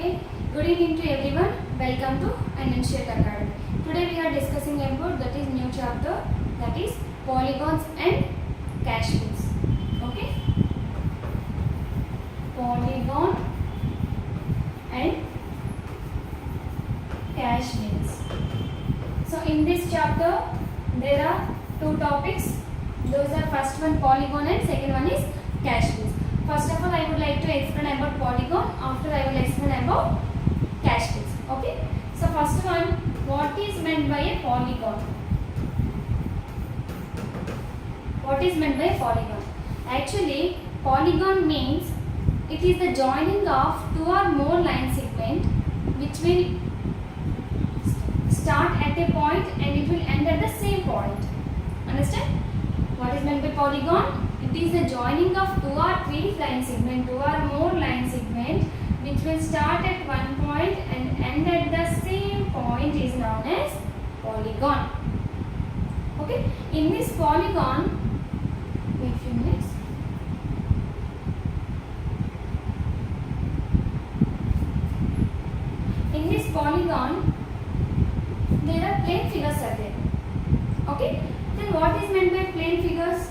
Okay, good evening to everyone. Welcome to Financial Academy. Today we are discussing about that is new chapter, that is polygons and cash flows. Okay, polygon and cash flows. So in this chapter there are two topics. Those are first one polygon and second one is cash flows. First of all, I would like to explain about polygon. After I will explain about cash flows. Okay. So first one, what is meant by a polygon? What is meant by a polygon? Actually, polygon means it is the joining of two or more line segment which will start at a point and it will end at the same point. Understand? What is meant by polygon? It is the joining of two or three line segment, two or more line segment which will start at one point and end at the same point is known as polygon. Okay. In this polygon, wait a few minutes. In this polygon, there are plane figures are there. Okay. Then what is meant by plane figures?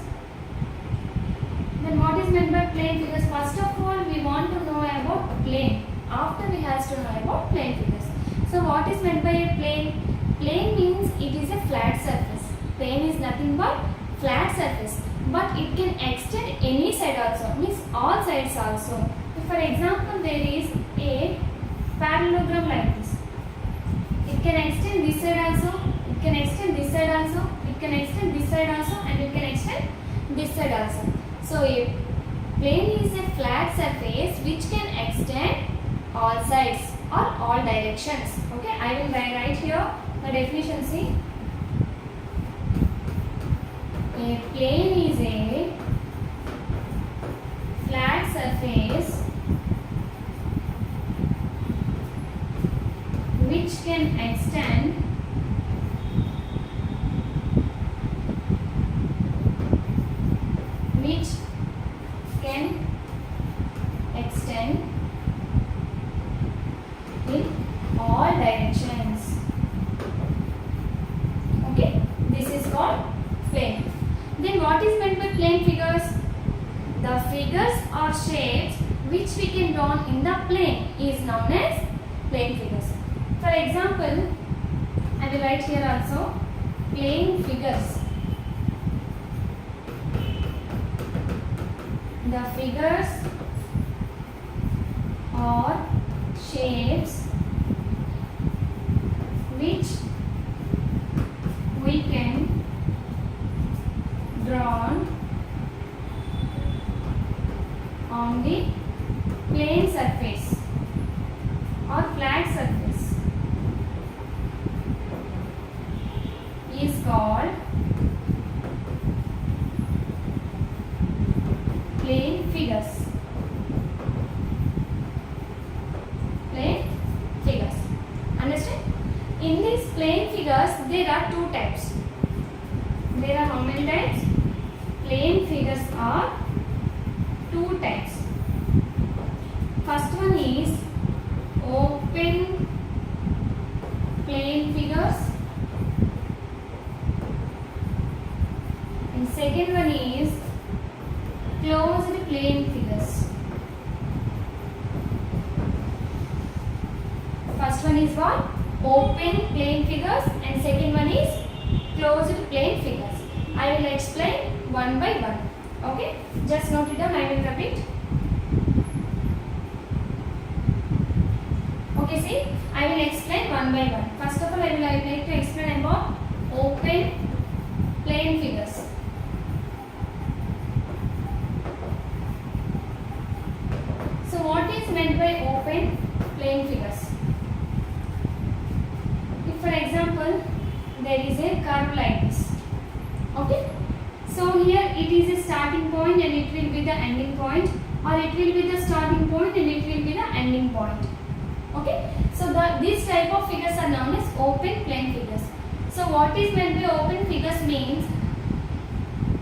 Then what is meant by plane figures? First of all, we want to know about plane. After we have to know about plane figures. So what is meant by a plane? Plane means it is a flat surface. Plane is nothing but flat surface. But it can extend any side also. Means all sides also. If for example there is a parallelogram like this. It can extend this side also. It can extend this side also. It can extend this side also. And it can extend this side also. So a plane is a flat surface which can extend all sides or all directions. Okay, I will write here the definition. See, a plane is a flat surface which can extend in all directions. Okay, this is called plane. Then what is meant by plane figures? The figures or shapes which we can draw in the plane is known as plane figures. For example, I will write here also plane figures. The figures or shapes which we can draw on the plane surface or flat surface is called plane figures. Plane figures. Understand? In these plane figures, there are two types. There are how many types? Plane figures are two types. First one is open plane figures. And second one is closed plane figures. First one is what? Open plane figures and second one is closed plane figures. I will explain one by one. Okay? Just note it down. I will repeat. Okay, see? I will explain one by one. First of all, I would like to explain about open plane figures. So what is meant by open plane figures? If for example there is a curve like this. Okay. So here it is a starting point and it will be the ending point, or it will be the starting point and it will be the ending point. Okay. So these type of figures are known as open plane figures. So what is meant by open figures means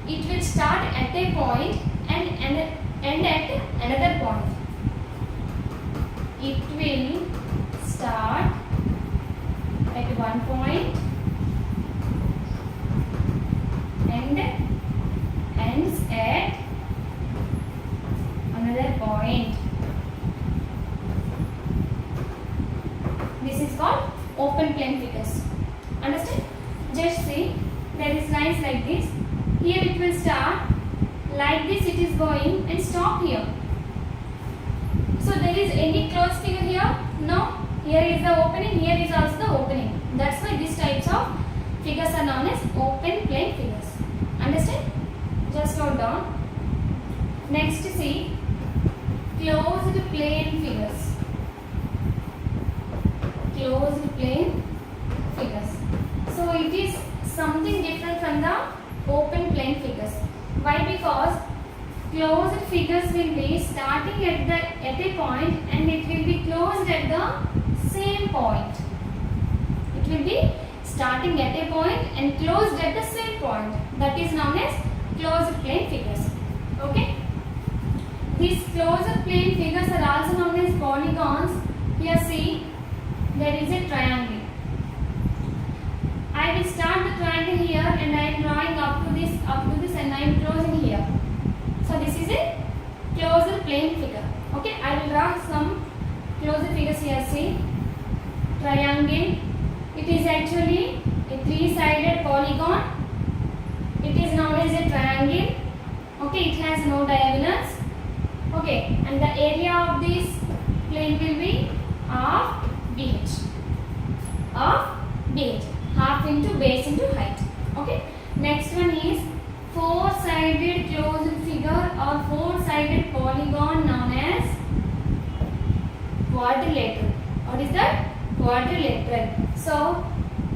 it will start at a point and end at another point. it will start at one point and ends at another point. This is called open plane figures. Understand? Just see, there is lines like this. Here it will start like this, it is going and stop here. So there is any closed figure here? No. Here is the opening, here is also the opening. That's why these types of figures are known as open plane figures. Understand? Just note down. Next, see closed plane figures. Closed plane figures. So it is something different from the open plane figures. Why? Because closed figures will be starting at a point and it will be closed at the same point. It will be starting at a point and closed at the same point. That is known as closed plane figures. Okay. These closed plane figures are also known as polygons. Here see, there is a triangle. I will start the triangle here and I am drawing up to this and I am closing here. So this is a closed plane figure. Okay, I will draw some closed figures here. See, triangle. It is actually a three-sided polygon. It is known as a triangle. Okay, it has no diagonals. Okay, and the area of this plane will be half BH. Half BH. Half into base into height. Okay. Next one is four-sided closed figure or four-sided polygon known as quadrilateral. What is that? Quadrilateral. So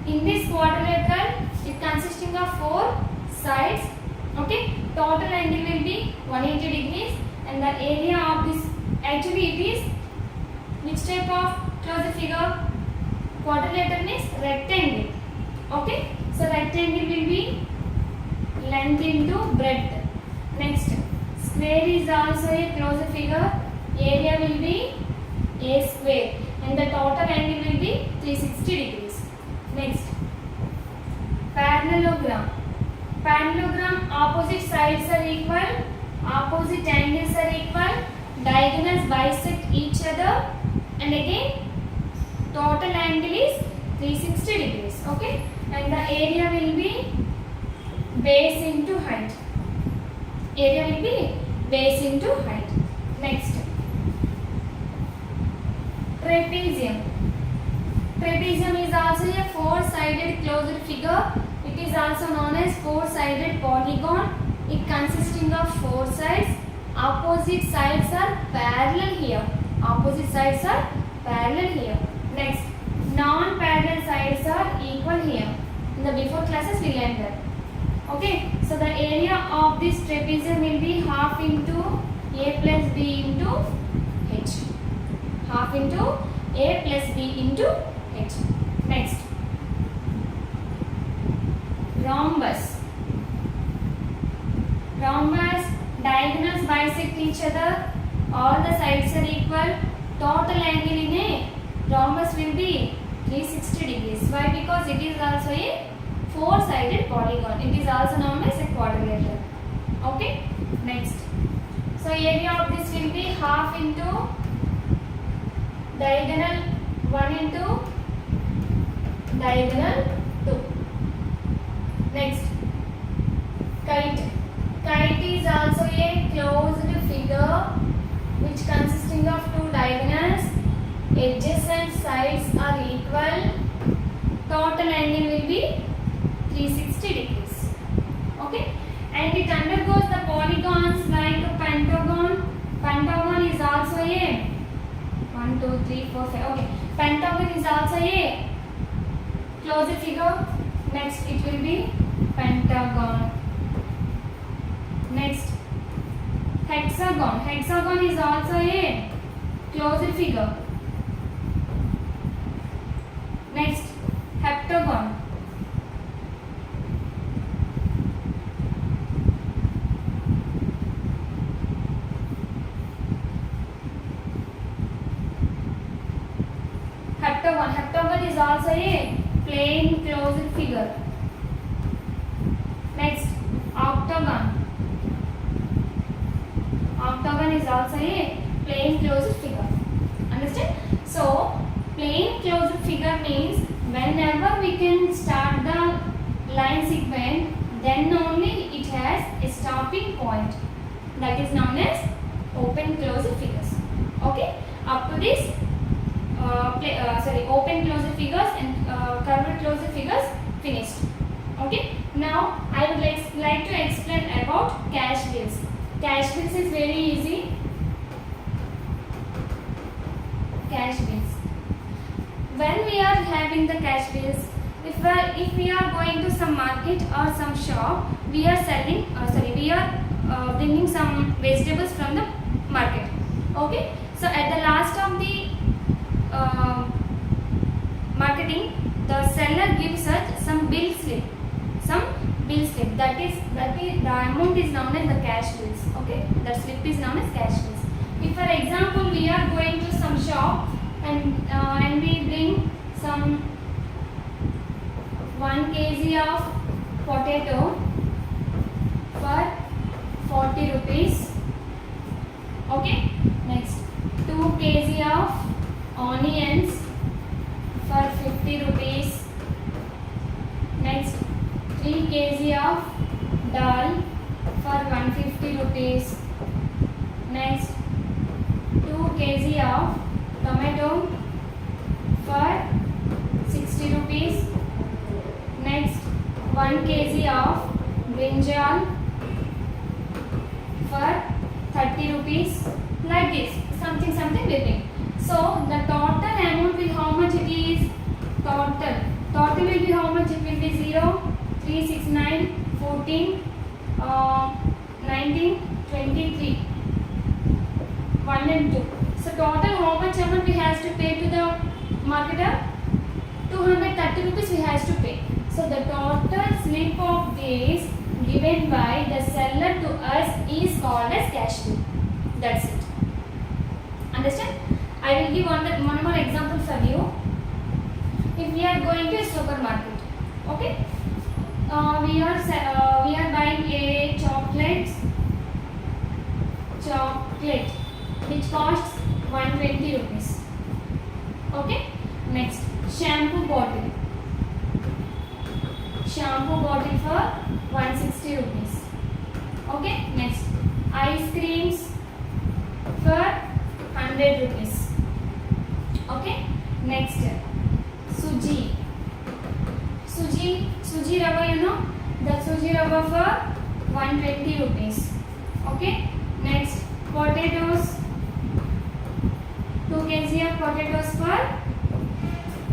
in this quadrilateral, it consisting of four sides. Okay. Total angle will be 180 degrees, and the area of this, actually it is which type of closed figure? Quadrilateral means rectangle. Okay, so rectangle will be length into breadth. Next, square is also a closed figure. Area will be a square and the total angle will be 360 degrees. Next, parallelogram. Parallelogram, opposite sides are equal, opposite angles are equal, diagonals bisect each other, and again total angle is 360 degrees. Okay, and the area will be base into height. Area will be base into height. Next, trapezium. Trapezium is also a four-sided closed figure. It is also known as four-sided polygon. It consisting of four sides. Opposite sides are parallel here. Opposite sides are parallel here. Next, non-parallel sides are equal here. In the before classes we learned that. Okay, so the area of this trapezium will be half into A plus B into H. Half into A plus B into H. Next, rhombus. Rhombus, diagonals bisect each other, all the sides are equal, total angle in a rhombus will be 360 degrees. Why? Because it is also a four-sided polygon. It is also known as a quadrilateral. Okay. Next, so area of this will be half into diagonal 1 into diagonal 2. Next, kite. Kite is also a closed figure which consisting of two diagonals. Adjacent sides are equal. Total angle will be 360 degrees. Okay, and it undergoes the polygons like a pentagon. Pentagon is also a 1, 2, 3, 4, 5. Okay, pentagon is also a closed figure. Next, it will be pentagon. Next, hexagon. Hexagon is also a closed figure. Next, heptagon. heptagon. Heptagon is also a plain closed figure. Next, octagon. Octagon is also a plain closed figure. Understand? So, plain closed figure means whenever we can start the line segment, then only it has a stopping point. That is known as open closed figures. Okay? Up to this, open closed figures and curved closed figures finished. Okay? Now, I would like to explain about cash bills. Cash bills is very easy. Cash bills. When we are having the cash bills, if we are going to some market or some shop, we are selling, we are bringing some vegetables from the market. Okay? So at the last of the marketing, the seller gives us some bill slip. That is the amount is known as the cash bills. Okay, that slip is known as cash bills. If for example we are going to some shop and we bring some 1 kg of potato for 40 rupees. Okay, next 2 kg of onions for 50 rupees. Next 3 kg of dal for 150 rupees. Next 2 kg of tomato for 60 rupees. Next 1 kg of brinjal for 30 rupees. Like this, something will be. So the total amount will how much it is? Total will be how much? It will be 0, 3, 6, 9, 14, 19, 23, 1 and 2. So total how much amount we has to pay to the marketer? 230 rupees we has to pay. So the total slip of this given by the seller to us is called as cash bill. That's it. Understand? I will give one more example for you. If we are going to a supermarket, okay, we are buying a chocolate which costs 120 rupees. Okay. Next, shampoo bottle for 160 rupees. Okay. Next, ice creams for 100 rupees. Okay. Next, suji rava, you know, the suji rava for 120 rupees. Okay. Next, potatoes, 2 kg of potatoes for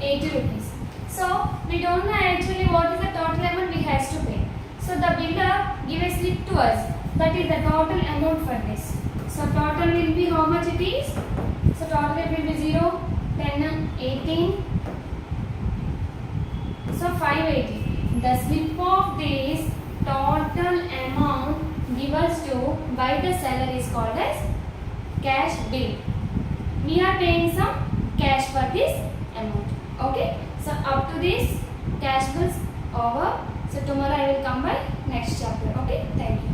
80 rupees. So we don't know actually what is the total amount we has to pay. So the builder give a slip to us, that is the total amount for this. So total will be how much it is? So total will be 0, 10, 18. So 580. The slip of this total amount given to by the seller is called as cash bill. We are paying some cash for this amount. Okay. So up to this cash bills over. So tomorrow I will come by next chapter. Okay. Thank you.